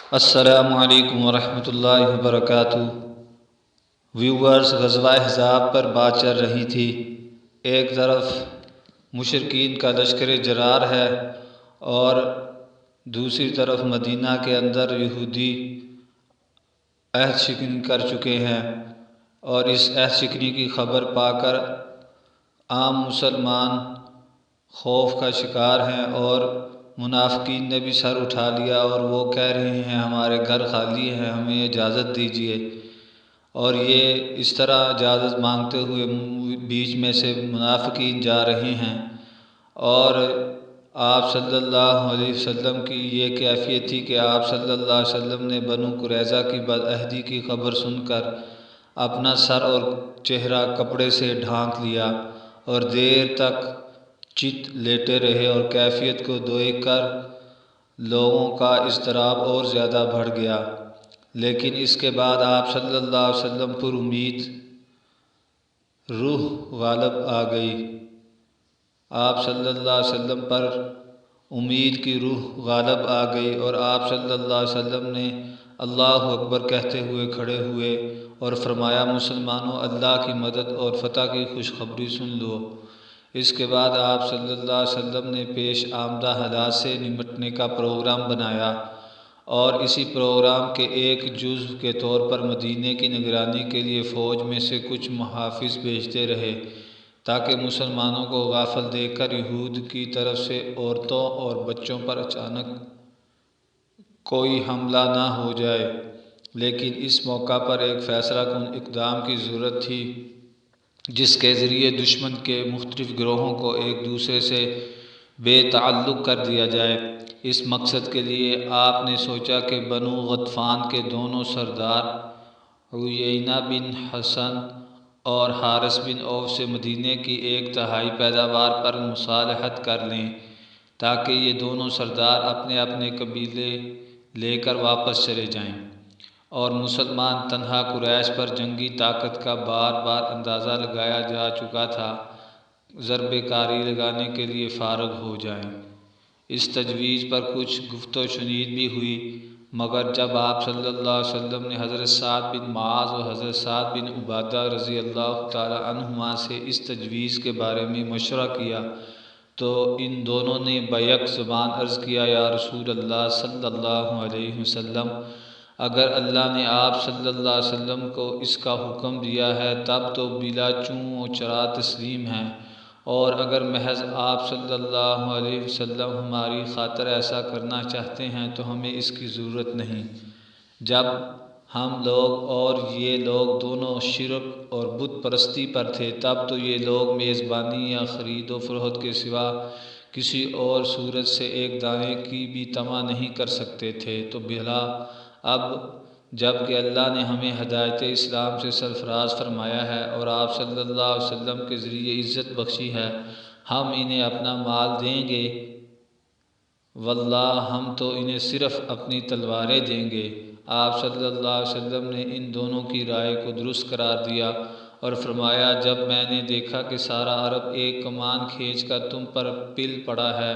السلام علیکم ورحمۃ اللہ وبرکاتہ۔ ویورز، غزوہ احزاب پر بات چل رہی تھی۔ ایک طرف مشرکین کا لشکر جرار ہے اور دوسری طرف مدینہ کے اندر یہودی عہد شکنی کر چکے ہیں، اور اس عہد شکنی کی خبر پا کر عام مسلمان خوف کا شکار ہیں، اور منافقین نے بھی سر اٹھا لیا اور وہ کہہ رہے ہیں ہمارے گھر خالی ہیں، ہمیں اجازت دیجیے۔ اور یہ اس طرح اجازت مانگتے ہوئے بیچ میں سے منافقین جا رہے ہیں، اور آپ صلی اللہ علیہ وسلم کی یہ کیفیت تھی کہ آپ صلی اللہ علیہ وسلم نے بنو قریظہ کی بدعہدی کی خبر سن کر اپنا سر اور چہرہ کپڑے سے ڈھانک لیا اور دیر تک چت لیٹے رہے، اور کیفیت کو دیکھ کر لوگوں کا اضطراب اور زیادہ بڑھ گیا۔ لیکن اس کے بعد آپ صلی اللہ علیہ وسلم پر امید روح غالب آ گئی۔ آپ صلی اللہ علیہ وسلم پر امید کی روح غالب آ گئی، اور آپ صلی اللہ علیہ وسلم نے اللہ اکبر کہتے ہوئے کھڑے ہوئے اور فرمایا، مسلمانوں، اللہ کی مدد اور فتح کی خوشخبری سن لو۔ اس کے بعد آپ صلی اللہ علیہ وسلم نے پیش آمدہ حالات سے نمٹنے کا پروگرام بنایا، اور اسی پروگرام کے ایک جزو کے طور پر مدینے کی نگرانی کے لیے فوج میں سے کچھ محافظ بھیجتے رہے، تاکہ مسلمانوں کو غافل دیکھ کر یہود کی طرف سے عورتوں اور بچوں پر اچانک کوئی حملہ نہ ہو جائے۔ لیکن اس موقع پر ایک فیصلہ کن اقدام کی ضرورت تھی، جس کے ذریعے دشمن کے مختلف گروہوں کو ایک دوسرے سے بے تعلق کر دیا جائے۔ اس مقصد کے لیے آپ نے سوچا کہ بنو غطفان کے دونوں سردار عیینہ بن حصن اور حارث بن عوف سے مدینے کی 1/3 پیداوار پر مصالحت کر لیں، تاکہ یہ دونوں سردار اپنے اپنے قبیلے لے کر واپس چلے جائیں، اور مسلمان تنہا قریش پر جنگی طاقت کا بار بار اندازہ لگایا جا چکا تھا، ضرب کاری لگانے کے لیے فارغ ہو جائیں۔ اس تجویز پر کچھ گفت و شنید بھی ہوئی، مگر جب آپ صلی اللہ علیہ وسلم نے حضرت سعد بن معاذ اور حضرت سعد بن عبادہ رضی اللہ تعالی عنہما سے اس تجویز کے بارے میں مشورہ کیا، تو ان دونوں نے بیک زبان عرض کیا، یا رسول اللہ صلی اللہ علیہ وسلم، اگر اللہ نے آپ صلی اللہ علیہ وسلم کو اس کا حکم دیا ہے تب تو بلا چوں و چرا تسلیم ہیں، اور اگر محض آپ صلی اللہ علیہ وسلم ہماری خاطر ایسا کرنا چاہتے ہیں تو ہمیں اس کی ضرورت نہیں۔ جب ہم لوگ اور یہ لوگ دونوں شرک اور بت پرستی پر تھے، تب تو یہ لوگ میزبانی یا خرید و فروخت کے سوا کسی اور صورت سے ایک دانے کی بھی طمع نہیں کر سکتے تھے، تو بھلا اب جب کہ اللہ نے ہمیں ہدایت اسلام سے سرفراز فرمایا ہے اور آپ صلی اللہ علیہ وسلم کے ذریعے عزت بخشی ہے، ہم انہیں اپنا مال دیں گے؟ واللہ ہم تو انہیں صرف اپنی تلواریں دیں گے۔ آپ صلی اللہ علیہ وسلم نے ان دونوں کی رائے کو درست قرار دیا اور فرمایا، جب میں نے دیکھا کہ سارا عرب ایک کمان کھینچ کر تم پر پل پڑا ہے،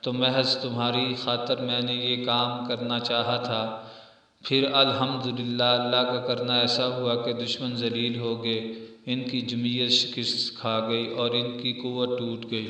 تو محض تمہاری خاطر میں نے یہ کام کرنا چاہا تھا۔ پھر الحمدللہ اللہ کا کرنا ایسا ہوا کہ دشمن ذلیل ہو گئے، ان کی جمعیت شکست کھا گئی اور ان کی قوت ٹوٹ گئی۔